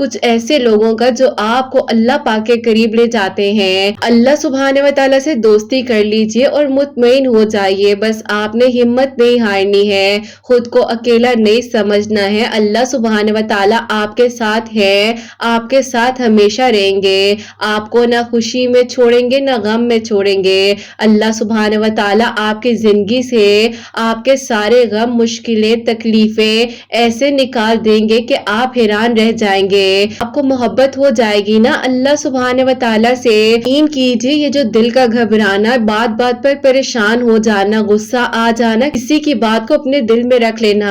کچھ ایسے لوگوں کا جو آپ کو اللہ پاک کے قریب لے جاتے ہیں۔ اللہ سبحانہ و تعالیٰ سے دوستی کر لیجئے اور مطمئن ہو جائیے، بس آپ نے ہمت نہیں ہارنی ہے، خود کو اکیلا نہیں سمجھنا ہے۔ اللہ سبحانہ و تعالیٰ آپ کے ساتھ ہے، آپ کے ساتھ ہمیشہ رہیں گے، آپ کو نہ خوشی میں چھوڑیں گے نہ غم میں چھوڑیں گے۔ اللہ سبحانہ و تعالیٰ آپ کی زندگی سے آپ کے سارے غم، مشکلیں، تکلیفیں ایسے نکال دیں گے کہ آپ حیران رہ جائیں گے، آپ کو محبت ہو جائے گی نا اللہ سبحانہ و تعالیٰ سے۔ یقین کیجئے یہ جو دل کا گھبرانا، بات بات پر پریشان ہو جانا، غصہ آ جانا، کسی کی بات کو اپنے دل میں رکھ لینا،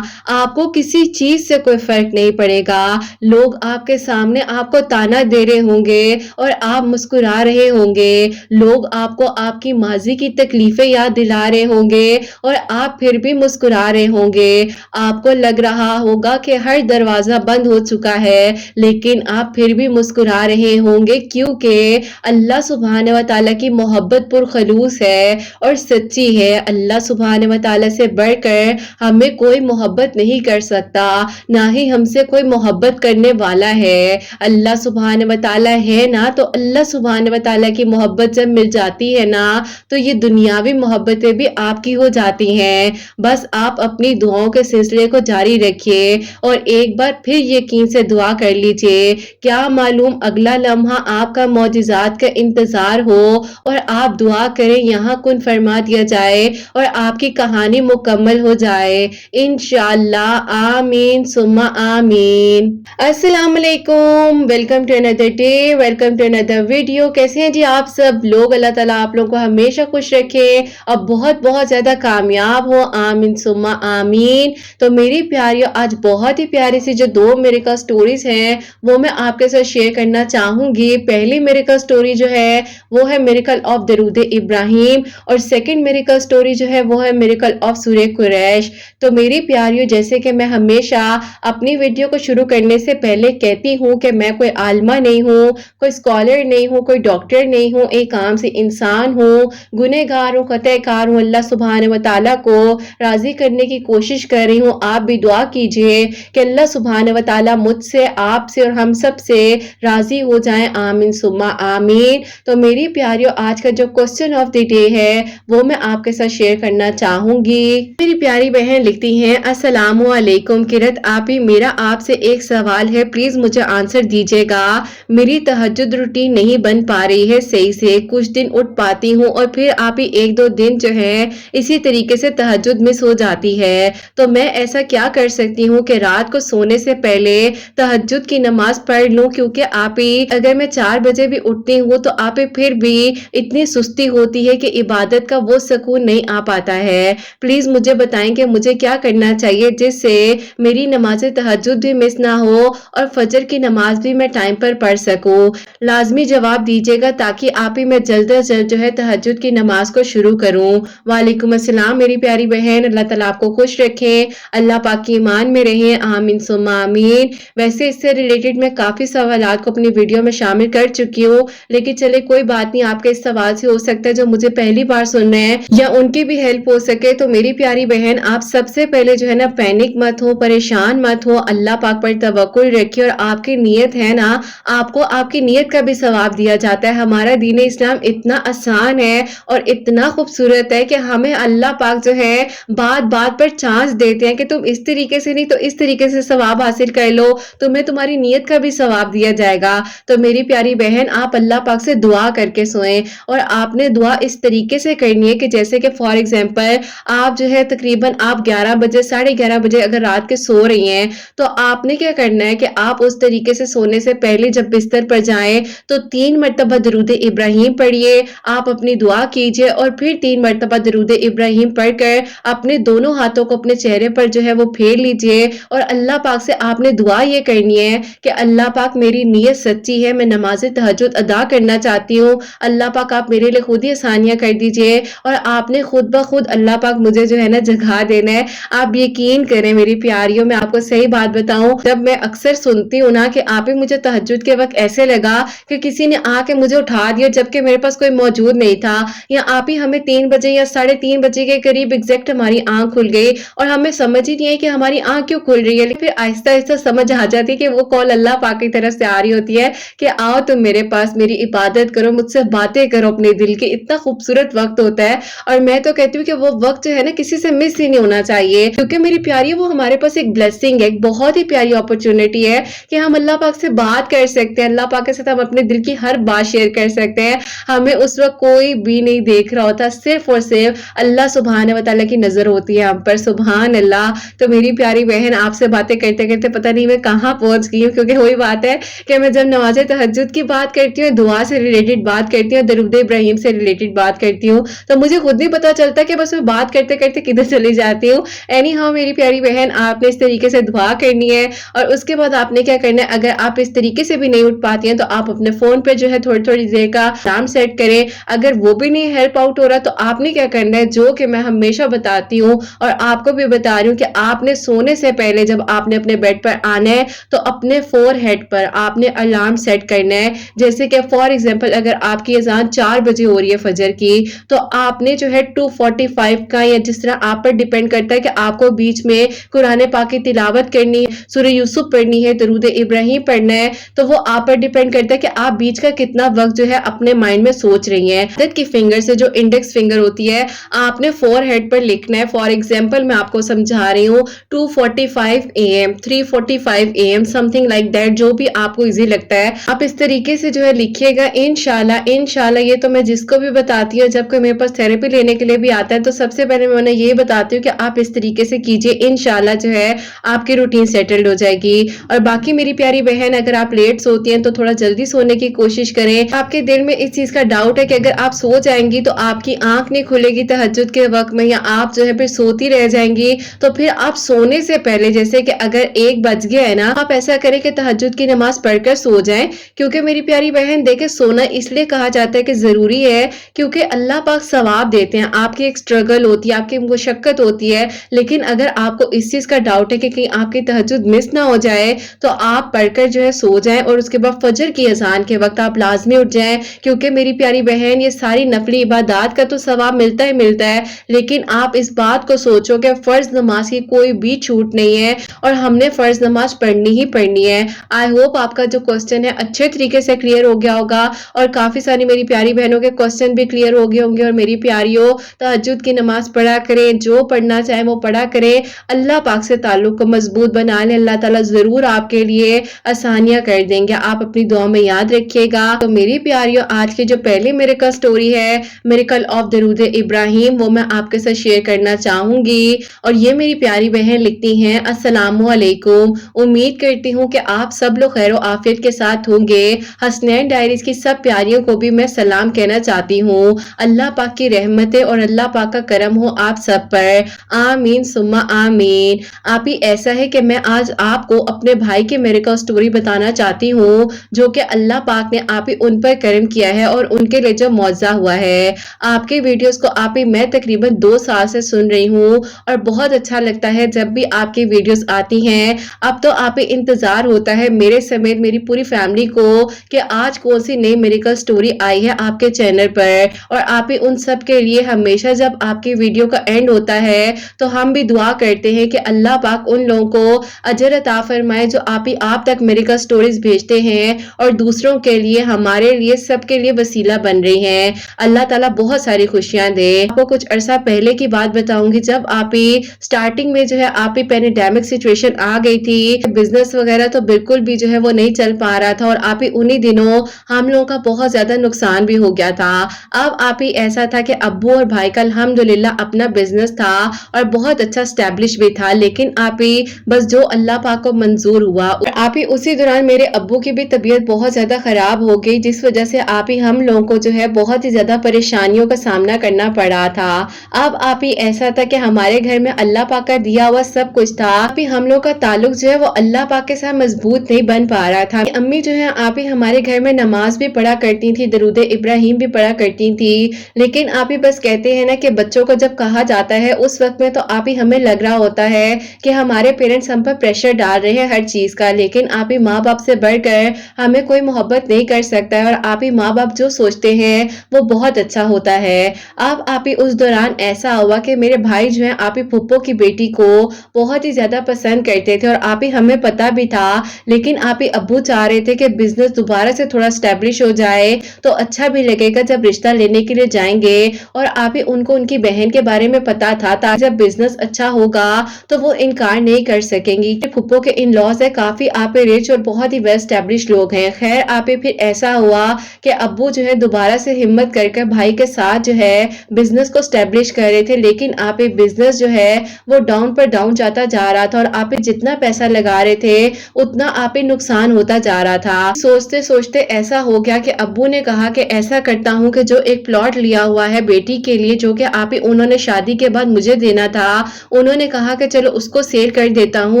آپ کو کسی چیز سے کوئی فرق نہیں پڑے گا۔ لوگ آپ کے سامنے آپ کو تانا دے رہے ہوں گے اور آپ مسکرا رہے ہوں گے، لوگ آپ کو آپ کی ماضی کی تکلیفیں یاد دلا رہے ہوں گے اور آپ پھر بھی مسکرا رہے ہوں گے۔ آپ کو لگ رہا ہوگا کہ ہر دروازہ بند ہو چکا ہے، لیکن آپ پھر بھی مسکرا رہے ہوں گے، کیونکہ اللہ سبحانہ و تعالیٰ کی محبت پرخلوص ہے اور سچی ہے۔ اللہ سبحانہ و تعالیٰ سے بڑھ کر ہمیں کوئی محبت نہیں کر سکتا، نہ ہی ہم سے کوئی محبت کرنے والا ہے۔ اللہ سبحانہ و تعالیٰ ہے نا، تو اللہ سبحانہ و تعالیٰ کی محبت جب مل جاتی ہے نا، تو یہ دنیاوی محبتیں بھی آپ کی ہو جاتی ہیں۔ بس آپ اپنی دعاؤں کے سلسلے کو جاری رکھیے اور ایک بار پھر یقین سے دعا کر لیجئے، کیا معلوم اگلا لمحہ آپ کا معجزات کا انتظار ہو اور آپ دعا کریں، یہاں کن فرما دیا جائے اور آپ کی کہانی مکمل ہو جائے انشاءاللہ۔ آمین ثم آمین۔ السلام علیکم، welcome to another day, welcome to another video. کیسے ہیں جی آپ سب لوگ؟ اللہ تعالیٰ آپ لوگوں کو ہمیشہ خوش رکھے اور بہت بہت زیادہ کامیاب ہو، آمین ثم آمین۔ تو میری پیاریوں، آج بہت ہی پیاری سی جو دو میریکل سٹوریز ہیں وہ میں آپ کے ساتھ شیئر کرنا چاہوں گی۔ پہلی میریکل سٹوری جو ہے وہ ہے میریکل آف درود ابراہیم، اور سیکنڈ میریکل سٹوری جو ہے وہ ہے میریکل آف سورہ قریش۔ تو میری پیاریوں، جیسے کہ میں ہمیشہ اپنی ویڈیو کو شروع کرنے سے پہلے کہتی ہوں کہ میں کوئی عالمہ نہیں ہوں، کوئی اسکالر نہیں ہوں، کوئی ڈاکٹر نہیں ہوں، ایک عام سی انسان ہوں، گنہگار ہوں، خطا کار ہوں۔ اللہ سبحانہ و تعالیٰ کو راضی کرنے کی کوشش کر رہی ہوں۔ آپ بھی دعا کیجئے کہ اللہ سبحانہ و تعالیٰ مجھ سے، آپ سے اور ہم سب سے راضی ہو جائیں، آمین ثم آمین۔ تو میری پیاریوں، آج کا جو کوسچن آف دی ڈے ہے وہ میں آپ کے ساتھ شیئر کرنا چاہوں گی۔ میری پیاری بہن لکھتی ہیں، السلام علیکم قرت آپی، میرا آپ سے ایک سوال ہے، پلیز مجھے آنسر دیجیے گا۔ میری تہجد روٹین نہیں بن پا رہی ہے صحیح سے، کچھ دن اٹھ پاتی ہوں اور پھر آپی ایک دو دن جو ہے اسی طریقے سے تہجد مس ہو جاتی ہے، تو میں ایسا کیا کر سکتی ہوں کہ رات کو سونے سے پہلے تہجد کی نماز پڑھ لوں؟ کیونکہ آپی اگر میں 4 بجے بھی اٹھتی ہوں تو آپی پھر بھی اتنی سستی ہوتی ہے کہ عبادت کا وہ سکون نہیں آ پاتا ہے۔ پلیز مجھے بتائیں کہ مجھے کیا کرنا چاہیے جس سے میری نماز تہجد بھی مس نہ ہو اور فجر کی نماز بھی میں ٹائم پر پڑھ سکوں۔ لازمی جواب دیجیے گا تاکہ آپی میں جلد از جلد جو ہے تہجد کی نماز کو شروع کروں۔ وعلیکم السلام میری پیاری بہن، اللہ تعالیٰ آپ کو خوش رکھے، اللہ پاک کی ایمان میں رہیں، آمین ثم آمین۔ ویسے اس سے ریلیٹڈ میں کافی سوالات کو اپنی ویڈیو میں شامل کر چکی ہوں، لیکن چلے کوئی بات نہیں، آپ کے اس سوال سے ہو سکتا ہے جو مجھے پہلی بار سن رہے ہیں یا ان کی بھی ہیلپ ہو سکے۔ تو میری پیاری بہن، آپ سب سے پہلے جو ہے نا پینک مت ہو، پریشان مت ہو، اللہ پاک پر توکل رکھیے اور آپ کی نیت ہے نا، آپ کو آپ کی نیت کا بھی ثواب دیا جاتا ہے۔ ہمارا دین اسلام اتنا آسان ہے اور اتنا خوبصورت ہے کہ ہمیں اللہ پاک جو ہے بات بات پر چانس دیتے ہیں کہ تم اس طریقے سے نہیں تو اس طریقے سے ثواب حاصل کر لو، تمہیں تمہاری نیت کا بھی ثواب دیا جائے گا۔ تو میری پیاری بہن، آپ اللہ پاک سے دعا کر کے سوئیں اور آپ نے دعا اس طریقے سے کرنی ہے کہ جیسے کہ فار ایگزامپل آپ جو ہے تقریباً آپ 11 بجے 11:30 بجے اگر رات کے سو رہی ہیں تو آپ نے کیا کرنا ہے کہ آپ اس طریقے سے سونے سے پہلے جب بستر پر جائیں تو 3 مرتبہ درود ابراہیم پڑھیے، آپ اپنی دعا کیجئے اور پھر 3 مرتبہ درود ابراہیم پڑھ کر اپنے دونوں ہاتھوں کو اپنے چہرے پر جو ہے وہ پھیر لیجئے اور اللہ پاک سے آپ نے دعا یہ کرنی ہے کہ اللہ پاک میری نیت سچی ہے، میں نماز تہجد ادا کرنا چاہتی ہوں، اللہ پاک آپ میرے لیے خود ہی آسانیاں کر دیجئے اور آپ نے خود بخود اللہ پاک مجھے جو ہے نا جگا دینا ہے۔ آپ یقین کریں میری پیاریوں، میں آپ کو صحیح بات بتاؤں، جب میں اکثر سنتی ہوں نا کہ آپ ہی مجھے تہجد کے وقت ایسے لگا کہ کسی نے آ کے مجھے اٹھا دیا جبکہ میرے پاس کوئی موجود نہیں تھا، یا آپ ہی ہمیں 3 بجے یا 3:30 بجے کے قریب ایگزیکٹ ہماری آنکھ کھل گئی اور ہمیں سمجھ ہی نہیں ہے کہ ہماری آنکھ کیوں کھل رہی ہے، لیکن پھر آہستہ آہستہ سمجھ آ جاتی کہ وہ کال اللہ پاک کی طرف سے آ رہی ہوتی ہے کہ آؤ تم میرے پاس میری عبادت کرو، مجھ سے باتیں کرو اپنے دل کی. اتنا خوبصورت وقت ہوتا ہے. اور میں تو کہتی ہوں کہ وہ وقت جو ہے نا کسی سے مس ہی نہیں ہونا چاہیے، کیونکہ میری پیاری وہ ہمارے پاس ایک بلیسنگ ہے، ایک بہت ہی پیاری اپرچونٹی ہے کہ ہم اللہ پاک سے بات کر سکتے ہیں. اللہ پاک کے ساتھ ہم اپنے دل کی ہر بات شیئر کر سکتے ہیں. ہمیں اس وقت کوئی بھی نہیں دیکھ رہا ہوتا، صرف اور صرف اللہ سبحانہ و تعالیٰ کی نظر ہوتی ہے ہم پر. سبحان اللہ. تو میری پیاری بہن آپ سے باتیں کرتے کرتے پتہ نہیں میں کہاں پہنچ گئی ہوں، کیونکہ وہی بات ہے کہ میں جب نماز تہجد کی بات کرتی ہوں، دعا سے ریلیٹڈ بات کرتی ہوں، درود ابراہیم سے ریلیٹڈ بات کرتی ہوں، تو مجھے خود نہیں پتا چلتا کہ بس میں بات کرتے کرتے کدھر چلی جاتی ہوں. اینی ہاؤ میری پیاری بہن، آپ نے اس طریقے سے دعا کرنی ہے اور اس کے بعد آپ نے کیا کرنا ہے، اگر آپ اس طریقے سے بھی نہیں اٹھ پاتی ہیں تو آپ اپنے فون پہ جو ہے تھوڑی تھوڑی دیر کا الارم سیٹ کریں. اگر وہ بھی نہیں ہیلپ آؤٹ ہو رہا تو آپ نے کیا کرنا ہے، جو کہ میں ہمیشہ بتاتی ہوں اور آپ کو بھی بتا رہی ہوں، کہ آپ نے سونے سے پہلے جب آپ نے اپنے بیڈ پر آنا ہے تو اپنے فور ہیڈ پر آپ نے الارم سیٹ کرنا ہے. جیسے کہ فار ایگزامپل اگر آپ کی اذان 4 بجے ہو رہی ہے فجر کی، تو آپ نے جو ہے 2:45 کا، یا جس طرح آپ پر ڈیپینڈ کرتا ہے کہ آپ کو بیچ میں قرآن پاک کی تلاوت کرنی ہے، سورہ یوسف پڑھنی ہے، درود ابراہیم پڑھنا ہے، تو وہ آپ پر ڈیپینڈ کرتا ہے کہ آپ بیچ کا کتنا وقت جو ہے اپنے مائنڈ میں سوچ رہی ہیں. عدد کی فنگر سے جو انڈیکس فنگر ہوتی ہے آپ نے فور ہیڈ پر لکھنا ہے. فار ایگزامپل میں آپ کو سمجھا رہی ہوں 2:45 AM 3:45 AM some thing like that, جو بھی آپ کو ایزی لگتا ہے آپ اس طریقے سے جو ہے لکھیے گا. انشاءاللہ یہ تو میں جس کو بھی بتاتی ہوں جب کوئی میرے پاس تھراپی لینے کے لیے بھی آتا ہے تو سب سے پہلے میں انہیں یہ بتاتی ہوں کہ آپ اس طریقے سے کیجئے، انشاءاللہ جو ہے آپ کی روٹین سیٹلڈ ہو جائے گی. اور باقی میری پیاری بہن، اگر آپ لیٹ سوتی ہیں تو تھوڑا جلدی سونے کی کوشش کریں. آپ کے دل میں اس چیز کا ڈاؤٹ ہے کہ اگر آپ سو جائیں گی تو آپ کی آنکھ نہیں کھلے گی تہجد کے وقت میں، یا آپ جو ہے پھر سوتی رہ جائیں گی، تو پھر آپ سونے سے پہلے، جیسے کہ اگر 1 بج گیا ہے نا، آپ ایسا کریں کہ تہجد کی نماز پڑھ کر سو جائیں. کیونکہ میری پیاری بہن دیکھیں، سونا اس لیے کہا جاتا ہے کہ ضروری ہے کیونکہ اللہ پاک ثواب دیتے ہیں. آپ کی ایک سٹرگل ہوتی ہے، آپ کی مشقت ہوتی ہے، لیکن اگر آپ کو اس چیز کا ڈاؤٹ ہے کہ کہیں آپ کی تہجد مس نہ ہو جائے تو آپ پڑھ کر جو ہے سو جائیں، اور اس کے بعد فجر کی اذان کے وقت آپ لازمی اٹھ جائیں. کیونکہ میری پیاری بہن، یہ ساری نفلی عبادات کا تو ثواب ملتا ہی ملتا ہے، لیکن آپ اس بات کو سوچو کہ فرض نماز کی کوئی بھی چھوٹ نہیں ہے اور ہم نے فرض نماز پڑھنی ہی پڑھنی ہے. آئی ہوپ آپ کا جو کوسچن ہے اچھے طریقے سے کلیئر ہو گیا ہوگا، اور کافی ساری میری پیاری بہنوں کے کوسچن بھی کلیئر ہو گئے ہوں گے. اور میری پیاریوں، تہجد کی نماز پڑھا کریں، جو پڑھنا چاہیں وہ پڑھا کریں، اللہ پاک سے تعلق کو مضبوط بنا لیں. اللہ تعالیٰ ضرور آپ کے لیے آسانیاں کر دیں گے. آپ اپنی دعا میں یاد رکھیے گا. تو میری پیاریوں، آج کی جو پہلی میریکل سٹوری ہے، میریکل آف درود ابراہیم، وہ میں آپ کے ساتھ شیئر کرنا چاہوں گی. اور یہ میری پیاری بہن لکھتی ہیں، السلام علیکم، امید کرتی ہوں کہ آپ سب لوگ خیر و عافیت کے ساتھ ہوں گے. حسنین ڈائریز کی سب پیاریوں کو بھی میں سلام کہنا چاہتی ہوں. اللہ پاک کی رحمتیں اور اللہ پاک کا کرم ہو آپ سب پر، آمین ثم آمین. آپ ہی ایسا ہے کہ میں آج آپ کو اپنے بھائی کی میریکل سٹوری بتانا چاہتی ہوں، جو کہ اللہ پاک نے آپ ہی ان پر کرم کیا ہے اور ان کے لیے جو معجزہ ہوا ہے. آپ کے ویڈیوز کو آپ ہی میں تقریباً 2 سال سے سن رہی ہوں اور بہت اچھا لگتا ہے جب بھی آپ کی ویڈیوز آتی ہیں. اب تو آپ ہی انتظار ہوتا ہے میرے سمیت میری پوری فیملی کو کہ آج کون سی نئی میریکل سٹوری آئی ہے آپ کے چینل پر. اور آپ ہی ان سب کے لیے ہمیشہ جب آپ کی ویڈیو کا اینڈ ہوتا ہے تو ہم بھی دعا کرتے ہیں کہ اللہ پاک ان لوگوں کو اجر عطا فرمائے جو آپ تک میریکل سٹوریز بھیجتے ہیں اور دوسروں کے لیے، ہمارے لیے، سب کے لیے وسیلہ بن رہی ہیں. اللہ تعالیٰ بہت ساری خوشیاں دے. آپ کو کچھ عرصہ پہلے کی بات بتاؤں گی، جب آپ ہی سٹارٹنگ میں جو ہے آپ ہی پینڈیمک سچویشن آ گئی تھی، بزنس وغیرہ تو بالکل بھی جو ہے وہ نہیں چل پا رہا تھا، اور آپ ہی انہی دنوں ہم لوگوں کا بہت زیادہ نقصان بھی ہو گیا تھا. اب آپ ہی ایسا تھا کہ ابو اور بھائی کا الحمدللہ اپنا بزنس تھا اور بہت اچھا اسٹیبلش بھی تھا، لیکن آپ ہی بس جو اللہ پاک کو منظور ہوا. اور آپ ہی اسی دوران میرے ابو کی بھی طبیعت بہت زیادہ خراب ہو گئی، جس وجہ سے آپ ہی ہم لوگوں کو جو ہے بہت ہی زیادہ پریشانیوں کا سامنا کرنا پڑا تھا. اب آپ ہی ایسا تھا کہ ہمارے گھر میں اللہ پاک کا دیا ہوا سب کچھ تھا، آپ ہی ہم لوگ کا تعلق جو ہے وہ اللہ پاک کے ساتھ مضبوط نہیں بن پا رہا تھا. امی جو ہے آپ ہی ہمارے گھر میں نماز بھی پڑھا کرتی تھی، درود ابراہیم بھی پڑھا کرتی تھی، لیکن آپ ہی بس کہتے ہیں نا کہ بچوں کو جب کہا جاتا ہے اس وقت میں تو آپ ہی ہمیں لگ رہا ہوتا ہے کہ ہمارے پیرنٹس ہم پر پریشر ڈال رہے ہیں ہر چیز کا، لیکن آپ ہی ماں باپ سے بڑھ کر ہمیں کوئی محبت نہیں کر سکتا ہے، اور آپ ہی ماں باپ جو سوچتے ہیں وہ بہت اچھا ہوتا ہے. اب آپ ہی اس دوران ایسا ہوا کہ میرے بھائی جو ہیں آپ ہی پھپھو کی بیٹی کو بہت ہی زیادہ پسند کرتے تھے، اور آپ ہی ہمیں پتا بھی تھا, لیکن آپ ہی ابو چاہ رہے تھے کہ بزنس دوبارہ سے تھوڑا اسٹیبلش ہو جائے تو اچھا بھی لگے گا جب رشتہ لینے کے لیے جائیں گے. اور آپ ہی ان کو ان کی بہن کے بارے میں پتا تھا تاکہ جب بزنس اچھا ہوگا تو وہ انکار نہیں کر سکیں گی. پھپھو کے ان لاز ہے کافی آپ رچ اور بہت ہی ویل اسٹیبلش لوگ ہیں. خیر آپ پھر ایسا ہوا کہ ابو جو ہے دوبارہ سے ہمت کر بھائی کے ساتھ جو ہے بزنس کو اسٹیبلش کر رہے تھے, لیکن آپ بزنس جو ہے وہ ڈاؤن پر ڈاؤن جاتا جا رہا تھا اور آپ جتنا پیسہ لگا رہے تھے اتنا آپ نقصان ہوتا جا رہا تھا. سوچتے سوچتے ایسا ہو گیا کہ ابو نے کہا کہ ایسا کرتا ہوں کہ جو ایک پلاٹ لیا ہوا ہے بیٹی کے لیے جو کہ آپ انہوں نے شادی کے بعد مجھے دینا تھا, انہوں نے کہا کہ چلو اس کو سیل کر دیتا ہوں,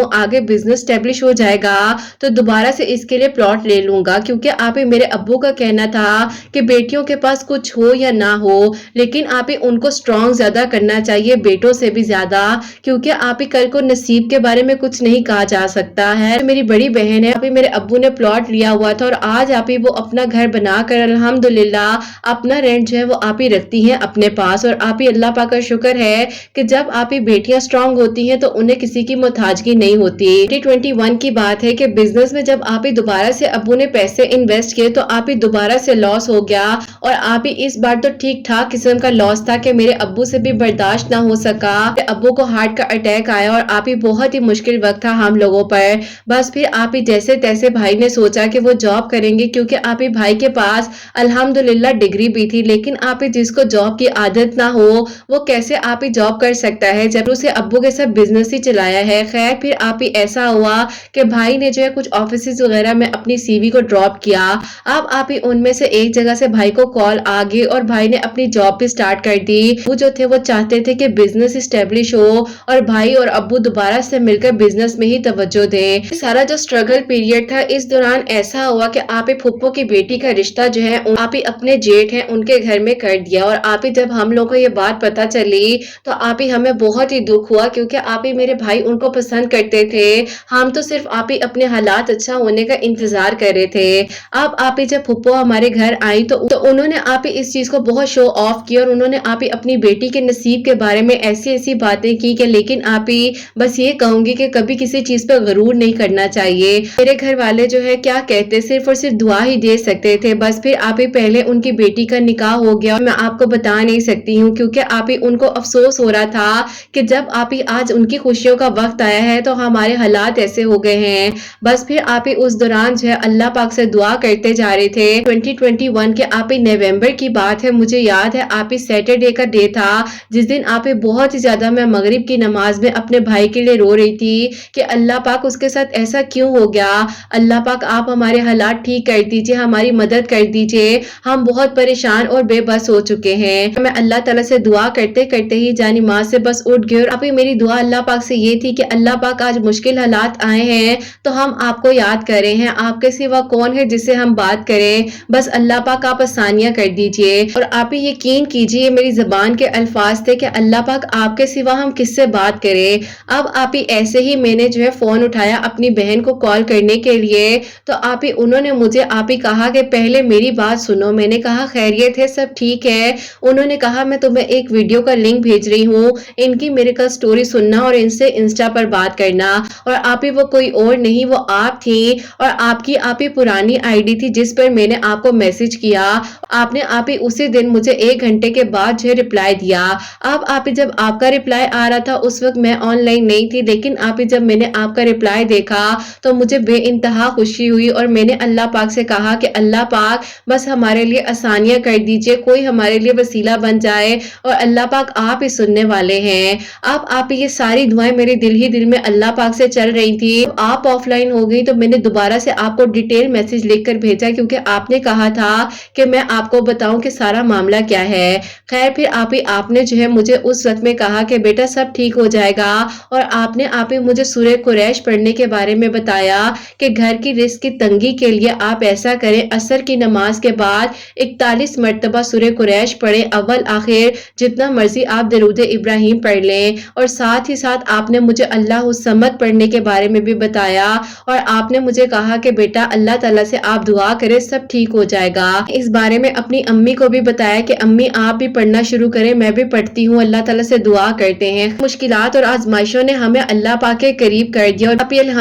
آگے بزنس اسٹیبلش ہو جائے گا تو دوبارہ سے اس کے لیے پلاٹ لے لوں گا. کیونکہ آپ میرے ابو کا کہنا تھا کہ بیٹیوں کے پاس کچھ ہو یا نہ ہو لیکن آپ ان کو اسٹرانگ زیادہ کرنا چاہیے بیٹوں سے بھی زیادہ, کیونکہ آپ کل کو نصیب کے بارے میں کچھ نہیں کہا جا سکتا ہے. میری بڑی بہن ہے, میرے ابو نے پلاٹ لیا ہوا تھا اور آج آپ وہ اپنا گھر بنا کر الحمدللہ اپنا رینٹ جو ہے وہ آپ ہی رکھتی ہیں اپنے پاس. اور آپ ہی اللہ پاک کا شکر ہے کہ جب آپ ہی بیٹیاں اسٹرانگ ہوتی ہیں تو انہیں کسی کی محتاجگی نہیں ہوتی. 2021 کی بات ہے کہ بزنس میں جب آپ ہی دوبارہ سے ابو نے پیسے انویسٹ کیے تو آپ ہی دوبارہ سے لاس ہو گیا, اور آپ ہی اس بار تو ٹھیک ٹھاک قسم کا لاس تھا کہ میرے ابو سے بھی برداشت نہ ہو سکا. ابو کو ہارٹ کا اٹیک آیا اور آپ ہی بہت ہی مشکل وقت تھا ہم لوگوں پر. بس پھر آپ ہی جیسے تیسے بھائی نے سوچا کہ وہ جاب کریں گے, کیونکہ آپ ہی بھائی کے پاس الحمدللہ ڈگری بھی تھی, لیکن آپ ہی جس کو جاب کی عادت نہ ہو وہ کیسے آپ ہی جاب کر سکتا ہے جب اسے ابو کے ساتھ بزنس ہی چلایا ہے. خیر پھر آپ ہی ایسا ہوا کہ بھائی نے جو ہے کچھ آفیسز وغیرہ میں اپنی سی وی کو ڈراپ کیا. اب آپ ہی ان میں سے ایک جگہ سے بھائی کو کال آ گئی اور بھائی نے اپنی جاب بھی سٹارٹ کر دی. وہ جو تھے وہ چاہتے تھے کہ بزنس اسٹیبلش ہو اور بھائی اور ابو دوبارہ سے مل کر بزنس میں ہی توجہ دیں. سارا جو اسٹرگل پیریڈ تھا اس دوران ایسا ہوا کہ آپ ہی پھپھو کی بیٹی کا رشتہ جو ہے آپ ہی اپنے جیٹ ہیں ان کے گھر میں کر دیا. اور آپ ہی جب ہم لوگوں کو یہ بات پتا چلی تو آپ ہی ہمیں بہت ہی دکھ ہوا, کیونکہ آپ ہی میرے بھائی ان کو پسند کرتے تھے, ہم تو صرف آپ ہی اپنے حالات اچھا ہونے کا انتظار کر رہے تھے. اب آپ ہی جب پھپھو ہمارے گھر آئی تو انہوں نے آپ ہی اس چیز کو بہت شو آف کیا, اور انہوں نے آپ ہی اپنی بیٹی کے نصیب کے بارے میں ایسی ایسی باتیں کی کہ لیکن آپ ہی بس یہ کہوں گی کہ کبھی کسی چیز پہ غرور نہیں کرنا چاہیے. میرے گھر والے جو ہے کیا کہتے صرف اور صرف دعا ہی دے سکتے تھے. بس پھر آپ ہی پہلے ان کی بیٹی کا نکاح ہو گیا, میں آپ کو بتا نہیں سکتی ہوں کیونکہ آپ ہی ان کو افسوس ہو رہا تھا کہ جب آپ ہی آج ان کی خوشیوں کا وقت آیا ہے تو ہمارے حالات ایسے ہو گئے ہیں. بس پھر آپ ہی اس دوران جو ہے اللہ پاک سے دعا کرتے جا رہے تھے. 2021 کے آپ ہی نومبر کی بات ہے, مجھے یاد ہے آپ ہی سیٹرڈے کا ڈے تھا جس دن آپ ہی بہت ہی زیادہ میں مغرب کی نماز میں اپنے بھائی کے لیے رو رہی تھی کہ اللہ پاک اس کے ساتھ ایسا کیوں ہو گیا, اللہ پاک آپ ہمارے حالات ٹھیک کر دیجئے, ہماری مدد کر دیجئے, ہم بہت پریشان اور بے بس ہو چکے ہیں. میں اللہ تعالیٰ سے دعا کرتے کرتے ہی جانی ماں سے بس اٹھ گئی, اور ابھی میری دعا اللہ پاک سے یہ تھی کہ اللہ پاک آج مشکل حالات آئے ہیں تو ہم آپ کو یاد کر رہے ہیں, آپ کے سوا کون ہے جس سے ہم بات کریں, بس اللہ پاک آپ آسانیاں کر دیجئے. اور آپ ہی یقین کیجئے میری زبان کے الفاظ تھے کہ اللہ پاک آپ کے سوا ہم کس سے بات کریں. اب آپ ہی ایسے ہی میں نے جو ہے فون اٹھایا اپنی بہن کو کال کرنے کے لیے, تو آپ ہی انہوں نے مجھے آپ ہی کہا کہ پہلے میری بات سنو. میں نے کہا خیریت ہے, سب ٹھیک ہے. انہوں نے کہا میں تمہیں ایک ویڈیو کا لنک بھیج رہی ہوں, ان کی میرے کا سٹوری سننا اور ان سے انسٹا پر بات کرنا. اور آپ ہی وہ کوئی اور نہیں وہ آپ تھی, اور آپ کی پرانی آئی ڈی تھی جس پر میں نے آپ کو میسج کیا. آپ نے آپ ہی اسی دن مجھے 1 گھنٹے کے بعد جو رپلائی دیا. اب آپ ہی جب آپ کا رپلائی آ رہا تھا اس وقت میں آن لائن نہیں تھی, لیکن آپ ہی جب میں نے آپ کا رپلائی دیکھا تو مجھے بے انتہا خوشی ہوئی, اور میں نے اللہ پاک سے کہا کہ اللہ پاک بس ہمارے لیے آسانیاں کر دیجئے, کوئی ہمارے لیے وسیلہ بن جائے, اور اللہ پاک آپ ہی سننے والے ہیں. اب آپ یہ ساری دعائیں میرے دل ہی دل میں اللہ پاک سے چل رہی تھی. آپ آف لائن ہو گئی تو میں نے دوبارہ سے آپ کو ڈیٹیل میسج لکھ کر بھیجا, کیونکہ آپ نے کہا تھا کہ میں آپ کو بتاؤں کہ سارا معاملہ کیا ہے. خیر پھر آپ نے جو ہے مجھے اس وقت میں کہا کہ بیٹا سب ٹھیک ہو جائے گا, اور آپ نے مجھے سورہ قریش پڑھنے کے بارے میں بتایا کہ گھر کی رزق کی تنگی کے لیے آپ ایسا کریں, عصر کی نماز کے بعد 41 مرتبہ سورہ قریش پڑھیں, اول آخر جتنا مرضی آپ درود ابراہیم پڑھ لیں. اور ساتھ ہی ساتھ آپ نے مجھے اللہ الصمد پڑھنے کے بارے میں بھی بتایا, اور آپ نے مجھے کہا کہ بیٹا اللہ تعالیٰ سے آپ دعا کریں سب ٹھیک ہو جائے گا. اس بارے میں اپنی امی کو بھی بتایا کہ امی آپ بھی پڑھنا شروع کریں, میں بھی پڑھتی ہوں, اللہ تعالیٰ سے دعا کرتے ہیں. مشکلات اور آزمائشوں نے ہمیں اللہ پاک کے قریب کر دیا, اور اب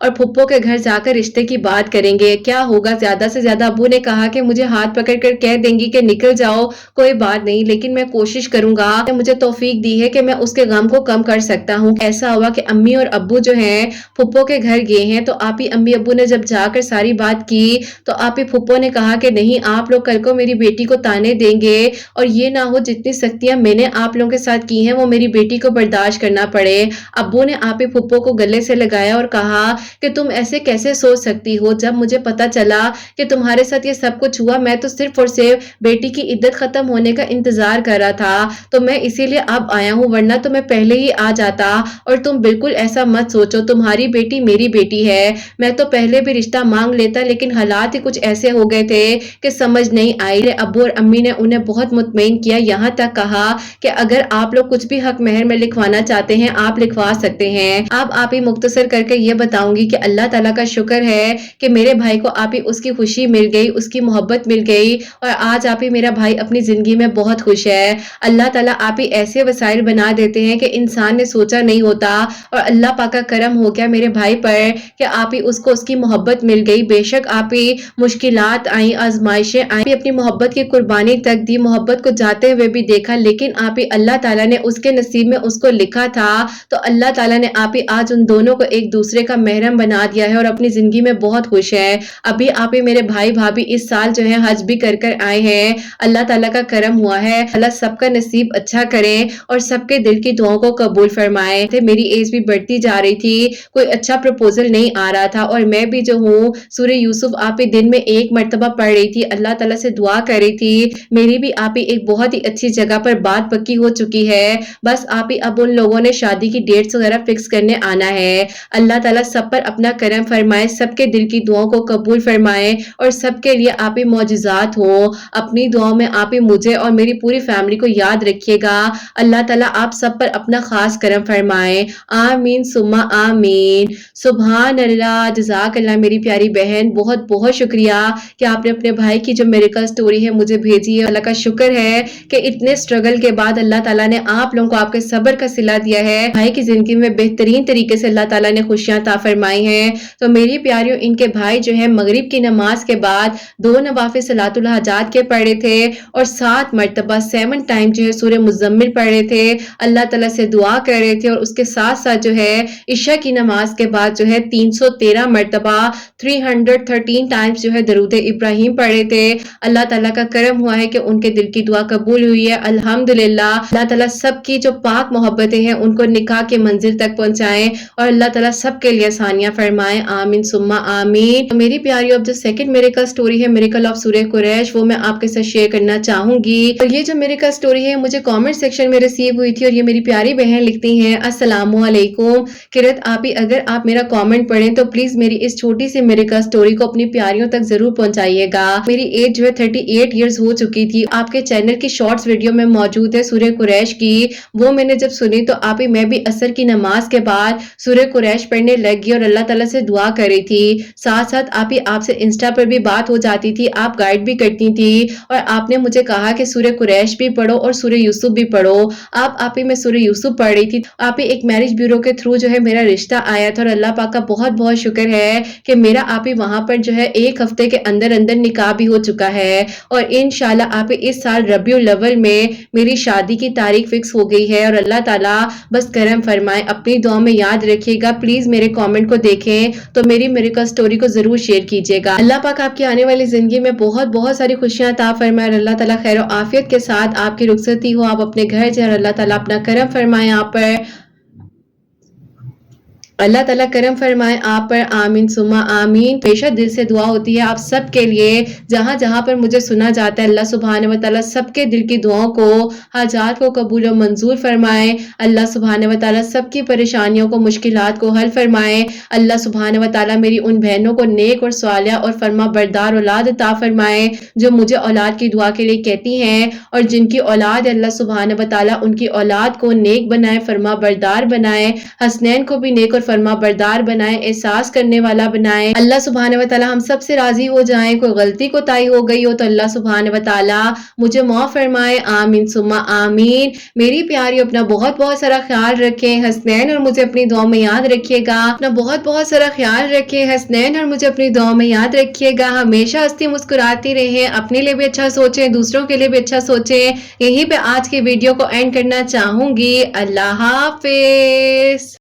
اور پھپھو کے گھر جا کر رشتے کی بات کریں گے. کیا ہوگا زیادہ سے زیادہ ابو نے کہا کہ مجھے ہاتھ پکڑ کر کہہ دیں گی کہ نکل جاؤ کوئی بات نہیں, لیکن میں کوشش کروں گا. مجھے توفیق دی ہے کہ میں اس کے غم کو کم کر سکتا ہوں. ایسا ہوا کہ امی اور ابو جو ہیں پھپھو کے گھر گئے ہیں, تو آپ ہی امی ابو نے جب جا کر ساری بات کی تو آپ ہی پھپھو نے کہا کہ نہیں, آپ لوگ کل کو میری بیٹی کو تانے دیں گے اور یہ نہ ہو جتنی سختیاں میں نے آپ لوگوں کے ساتھ کی ہیں وہ میری بیٹی کو برداشت کرنا پڑے. ابو نے آپ ہی پھپھو کو گلے سے لگایا اور کہا کہ تم ایسے کیسے سوچ سکتی ہو, جب مجھے پتا چلا کہ تمہارے ساتھ یہ سب کچھ ہوا میں تو صرف اور صرف بیٹی کی عدت ختم ہونے کا انتظار کر رہا تھا, تو میں اسی لیے اب آیا ہوں, ورنہ تو میں پہلے ہی آ جاتا. اور تم بالکل ایسا مت سوچو, تمہاری بیٹی میری بیٹی ہے, میں تو پہلے بھی رشتہ مانگ لیتا لیکن حالات ہی کچھ ایسے ہو گئے تھے کہ سمجھ نہیں آئی. ابو اور امی نے انہیں بہت مطمئن کیا, یہاں تک کہا کہ اگر آپ لوگ کچھ بھی حق مہر میں لکھوانا چاہتے ہیں آپ لکھوا سکتے ہیں. اب آپ ہی مختصر کر کے یہ بتاؤں گی کہ اللہ تعالیٰ کا شکر ہے کہ میرے بھائی کو آپ ہی اس کی خوشی مل گئی, اس کی محبت مل گئی, اور آج آپ ہی میرا بھائی اپنی زندگی میں بہت خوش ہے. اللہ تعالیٰ آپ ہی ایسے وسائل بنا دیتے ہیں کہ انسان نے سوچا نہیں ہوتا, اور اللہ پاک کا کرم ہو گیا میرے بھائی پر کہ آپ ہی اس کو اس کی محبت مل گئی. بے شک آپ ہی مشکلات آئیں, آزمائشیں آئیں, اپنی محبت کی قربانی تک دی, محبت کو جاتے ہوئے بھی دیکھا, لیکن آپ ہی اللہ تعالیٰ نے اس کے نصیب میں اس کو لکھا تھا, تو اللہ تعالیٰ نے آپ ہی آج ان دونوں کو ایک دوسرے کا محرم بنا دیا ہے اور اپنی زندگی میں بہت خوش ہے. ابھی آپ ہی میرے بھائی بھابھی اس سال جو ہے حج بھی کر آئے ہیں, اللہ تعالیٰ کا کرم ہوا ہے. اللہ سب کا نصیب اچھا کرے اور سب کے دل کی دعاؤں کو قبول فرمائے. میری ایج بھی بڑھتی جا رہی تھی, کوئی اچھا پروپوزل نہیں آ رہا تھا, اور میں بھی جو ہوں سورہ یوسف آپ ہی دن میں ایک مرتبہ پڑھ رہی تھی, اللہ تعالیٰ سے دعا کر رہی تھی. میری بھی آپ ہی ایک بہت ہی اچھی جگہ پر بات پکی ہو چکی ہے, بس آپ ہی اب ان لوگوں نے شادی کی ڈیٹس وغیرہ فکس کرنے آنا ہے. اللہ تعالیٰ سب پر اپنا کرم فرمائے, سب کے دل کی دعاؤں کو قبول فرمائے اور سب کے لیے آپ ہی معجزات ہوں. اپنی دعاؤں میں آپ ہی مجھے اور میری پوری فیملی کو یاد رکھیے گا. اللہ تعالیٰ آپ سب پر اپنا خاص کرم فرمائے, آمین ثم آمین. سبحان اللہ, جزاک اللہ میری پیاری بہن, بہت بہت شکریہ کہ آپ نے اپنے بھائی کی جو میریکل سٹوری ہے مجھے بھیجی ہے. اللہ کا شکر ہے کہ اتنے سٹرگل کے بعد اللہ تعالیٰ نے آپ لوگوں کو آپ کے صبر کا صلہ دیا ہے. بھائی کی زندگی میں بہترین طریقے سے اللہ تعالیٰ نے خوشیاں عطا فرمائی ہیں. تو میری پیاریوں, ان کے بھائی جو ہے مغرب کی نماز کے بعد 2 نوافل صلاۃ الحاجات کے پڑھے تھے اور 7 مرتبہ 7 ٹائم جو ہے سورہ مزمل پڑھے تھے, اللہ تعالیٰ سے دعا کر رہے تھے, اور اس کے ساتھ ساتھ جو ہے عشاء کی نماز کے بعد جو ہے 313 مرتبہ 313 ٹائمز جو ہے درود ابراہیم پڑھے تھے. اللہ تعالیٰ کا کرم ہوا ہے کہ ان کے دل کی دعا قبول ہوئی ہے, الحمدللہ. اللہ تعالیٰ سب کی جو پاک محبتیں ہیں ان کو نکاح کے منزل تک پہنچائیں, اور اللہ تعالیٰ سب کے لیے آسانیاں فرمائیں, آمین ثم آمین. میری پیاریوں, اب جو سیکنڈ میریکل سٹوری ہے میریکل آف سورہ قریش, وہ میں آپ کے ساتھ شیئر کرنا چاہوں گی. اور یہ جو میریکل سٹوری ہے مجھے کامنٹ سیکشن میں ریسیو ہوئی تھی, اور یہ میری پیاری بہن لکھتی ہیں, السلام علیکم کرت آپ ہی, اگر آپ میرا کامنٹ پڑھیں تو پلیز میری اس چھوٹی سی میریکل سٹوری کو اپنی پیاریوں تک ضرور پہنچائیے گا. میری ایج جو ہے 38 ایئرز ہو چکی تھی. آپ کے چینل کی شارٹس ویڈیو میں موجود ہے سورہ قریش کی, وہ میں نے جب سنی تو آپ ہی میں بھی عصر کی نماز کے بعد سورہ قریش پڑھنے لگی اور اللہ تعالیٰ سے دعا کر رہی تھی. ساتھ ساتھ آپ ہی آپ سے انسٹا پر بھی بات ہو جاتی تھی, آپ گائیڈ بھی کرتی تھی, اور آپ نے مجھے کہا کہ سورہ قریش بھی پڑھو اور سورہ یوسف بھی پڑھو. آپ ہی میں سورہ یوسف پڑھ رہی تھی. آپ ہی ایک میرج بیورو کے تھرو جو ہے میرا رشتہ آیا تھا, اور اللہ پاک کا بہت بہت شکر ہے کہ میرا آپ ہی وہاں پر جو ہے 1 ہفتے کے اندر اندر نکاح بھی ہو چکا ہے, اور انشاءاللہ آپ ہی اس سال ربیع الاول میں میری شادی کی تاریخ فکس ہو گئی ہے. اور اللہ تعالیٰ بس کرم فرمائے, اپنی دعا میں یاد رکھیے گا. پلیز میرے کامنٹ کو دیکھیں تو میری میریکل سٹوری کو ضرور شیئر کیجیے گا. اللہ پاک آپ کی آنے والی زندگی میں بہت بہت ساری خوشیاں عطا فرمائے, اور اللہ تعالیٰ خیر و عافیت کے ساتھ آپ کی رخصتی ہو, آپ اپنے گھر جائیں, اور اللہ تعالیٰ اپنا کرم فرمائے آپ پر, اللہ تعالیٰ کرم فرمائے آپ پر, آمین ثم آمین. بیشک دل سے دعا ہوتی ہے آپ سب کے لیے, جہاں جہاں پر مجھے سنا جاتا ہے. اللہ سبحانہ و تعالیٰ سب کے دل کی دعاؤں کو, حاجات کو قبول و منظور فرمائے. اللہ سبحانہ و تعالیٰ سب کی پریشانیوں کو, مشکلات کو حل فرمائے. اللہ سبحانہ و تعالیٰ میری ان بہنوں کو نیک اور صالحہ اور فرما بردار اولاد عطا فرمائے جو مجھے اولاد کی دعا کے لیے کہتی ہیں, اور جن کی اولاد اللہ سبحانہ و تعالیٰ ان کی اولاد کو نیک بنائے, فرما بردار بنائے. حسنین کو بھی نیک اور فرما بردار بنائے، احساس کرنے والا بنائے۔ اللہ سبحانہ و تعالی ہم سب سے راضی ہو جائیں۔ کوئی غلطی کوتاہی ہو گئی ہو تو اللہ سبحانہ و تعالی مجھے معاف فرمائے، آمین ثم آمین۔ میری پیاری اپنا بہت بہت سارا خیال رکھیں حسنین، اور مجھے اپنی دعا میں یاد رکھیے گا۔ اپنا بہت بہت سارا خیال رکھیں حسنین، اور مجھے اپنی دعا میں یاد رکھیے گا۔ ہمیشہ ہنستی مسکراتی رہیں، اپنے لیے بھی اچھا سوچیں، دوسروں کے لیے بھی اچھا سوچیں۔ یہیں پہ آج کی ویڈیو کو اینڈ کرنا چاہوں گی۔ اللہ حافظ۔